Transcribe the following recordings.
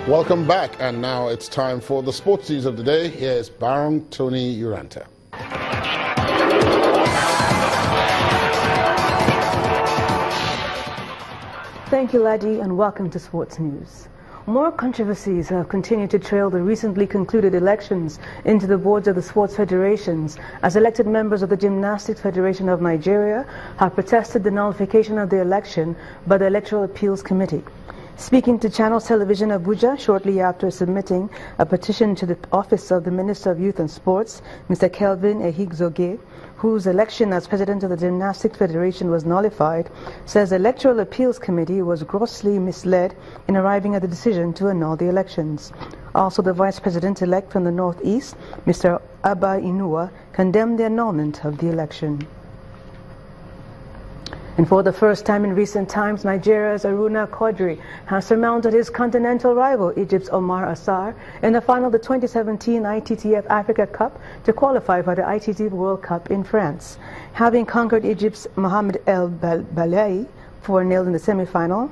Welcome back, and now it's time for the sports news of the day. Here's Baron Tony Uranta. Thank you, Laddie, and welcome to Sports News. More controversies have continued to trail the recently concluded elections into the boards of the sports federations, as elected members of the Gymnastics Federation of Nigeria have protested the nullification of the election by the Electoral Appeals Committee. Speaking to Channels Television Abuja shortly after submitting a petition to the office of the Minister of Youth and Sports, Mr. Kelvin Ehigzoge, whose election as president of the Gymnastics Federation was nullified, says the Electoral Appeals Committee was grossly misled in arriving at the decision to annul the elections. Also, the Vice President-elect from the Northeast, Mr. Abba Inuwa, condemned the annulment of the election. And for the first time in recent times, Nigeria's Aruna Quadri has surmounted his continental rival, Egypt's Omar Assar, in the final of the 2017 ITTF Africa Cup to qualify for the ITTF World Cup in France. Having conquered Egypt's Mohamed El Balai 4-0 in the semi-final,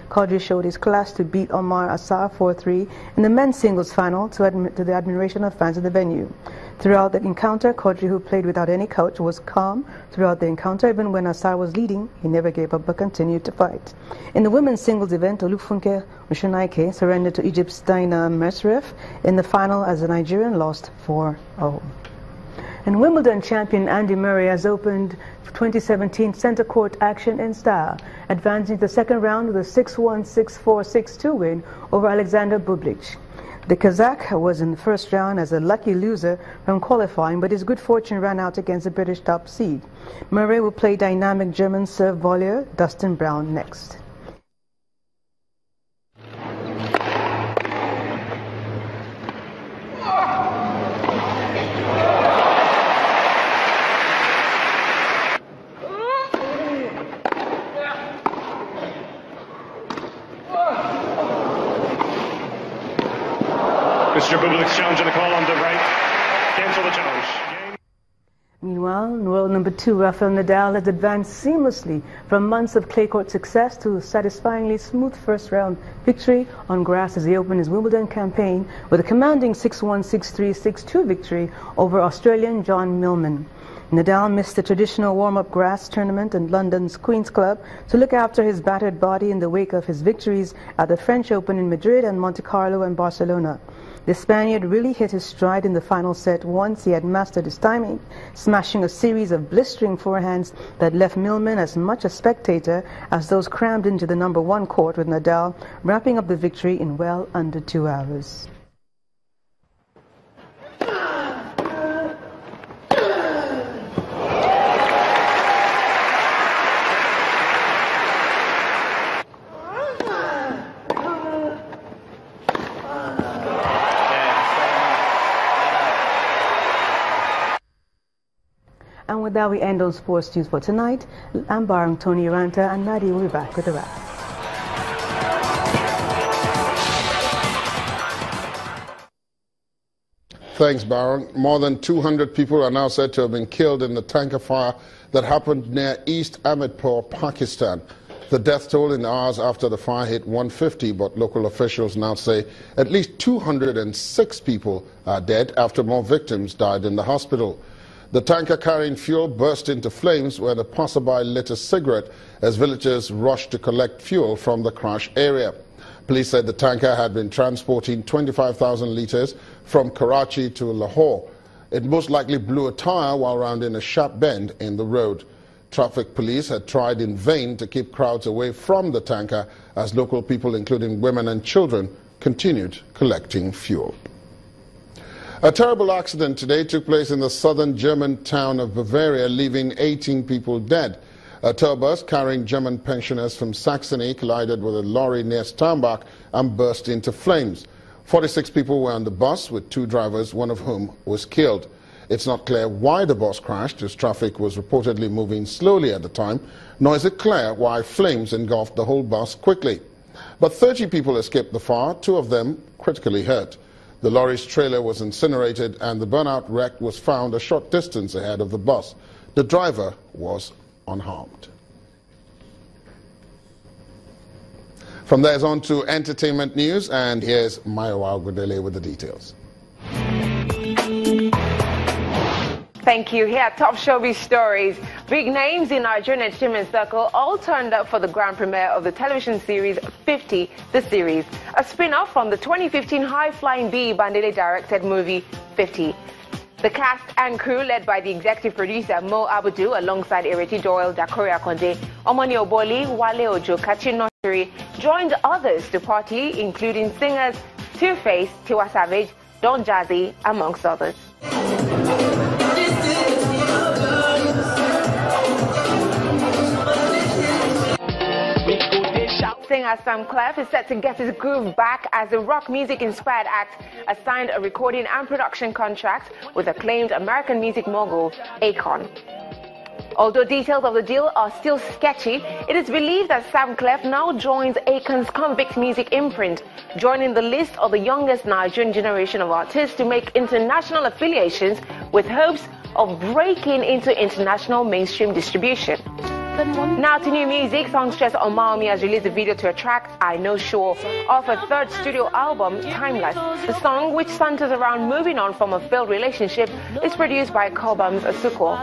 Quadri showed his class to beat Omar Assar 4-3 in the men's singles final to the admiration of fans in the venue. Throughout the encounter, Quadri, who played without any coach, was calm throughout the encounter. Even when Assar was leading, he never gave up but continued to fight. In the women's singles event, Olufunke Oshunaike surrendered to Egypt's Dina Mesref in the final as the Nigerian lost 4-0. And Wimbledon champion Andy Murray has opened 2017 center court action in style, advancing to the second round with a 6-1, 6-4, 6-2 win over Alexander Bublik. The Kazakh was in the first round as a lucky loser from qualifying, but his good fortune ran out against the British top seed. Murray will play dynamic German serve volleyer Dustin Brown next. Mr. Bublik's challenge on the call on the right. Cancel the challenge. Meanwhile, world number 2 Rafael Nadal has advanced seamlessly from months of clay court success to a satisfyingly smooth first-round victory on grass as he opened his Wimbledon campaign with a commanding 6-1, 6-3, 6-2 victory over Australian John Millman. Nadal missed the traditional warm-up grass tournament in London's Queen's Club to look after his battered body in the wake of his victories at the French Open in Madrid and Monte Carlo and Barcelona. The Spaniard really hit his stride in the final set once he had mastered his timing, smashing a series of blistering forehands that left Millman as much a spectator as those crammed into the number 1 court, with Nadal wrapping up the victory in well under 2 hours. And with that, we end on sports news for tonight. I'm Baron Tony Uranta, and Nadia will be back with the wrap. Thanks, Baron. More than 200 people are now said to have been killed in the tanker fire that happened near East Ahmedpur, Pakistan. The death toll in hours after the fire hit 150, but local officials now say at least 206 people are dead after more victims died in the hospital. The tanker carrying fuel burst into flames when a passerby lit a cigarette as villagers rushed to collect fuel from the crash area. Police said the tanker had been transporting 25,000 litres from Karachi to Lahore. It most likely blew a tyre while rounding a sharp bend in the road. Traffic police had tried in vain to keep crowds away from the tanker as local people, including women and children, continued collecting fuel. A terrible accident today took place in the southern German town of Bavaria, leaving 18 people dead. A tour bus carrying German pensioners from Saxony collided with a lorry near Stambach and burst into flames. 46 people were on the bus, with 2 drivers, one of whom was killed. It's not clear why the bus crashed, as traffic was reportedly moving slowly at the time, nor is it clear why flames engulfed the whole bus quickly. But 30 people escaped the fire, 2 of them critically hurt. The lorry's trailer was incinerated and the burnout wreck was found a short distance ahead of the bus. The driver was unharmed. From there on to entertainment news, and here's Mayowa Gudele with the details. Thank you. Here are top showbiz stories. Big names in Nigerian entertainment circle all turned up for the grand premiere of the television series 50, the series, a spin-off from the 2015 high-flying B. Bandele directed movie 50. The cast and crew, led by the executive producer Mo Abudu, alongside Ireti Doyle, Dakori Akonde, Omoni Oboli, Wale Ojo, Kachi Notiri, joined others to party, including singers Two-Face, Tiwa Savage, Don Jazzy, amongst others. Singer Sam Clef is set to get his groove back as the rock music-inspired act has signed a recording and production contract with acclaimed American music mogul Akon. Although details of the deal are still sketchy, it is believed that Sam Clef now joins Akon's Convict Music imprint, joining the list of the youngest Nigerian generation of artists to make international affiliations with hopes of breaking into international mainstream distribution. Now to new music. Songstress Omar has released a video to a track, I Know Sure, of her third studio album, Timeless. The song, which centers around moving on from a failed relationship, is produced by Cobham's Asuko.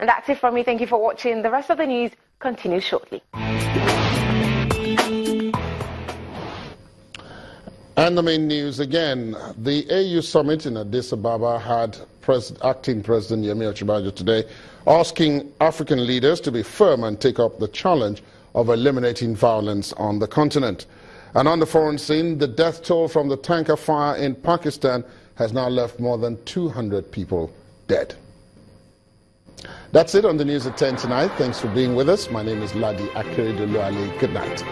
And that's it from me. Thank you for watching. The rest of the news continues shortly. And the main news again. The AU summit in Addis Ababa had acting President Yemi Osinbajo today asking African leaders to be firm and take up the challenge of eliminating violence on the continent. And on the foreign scene, the death toll from the tanker fire in Pakistan has now left more than 200 people dead. That's it on the news at 10 tonight. Thanks for being with us. My name is Ladi Akeredoluale. Good night.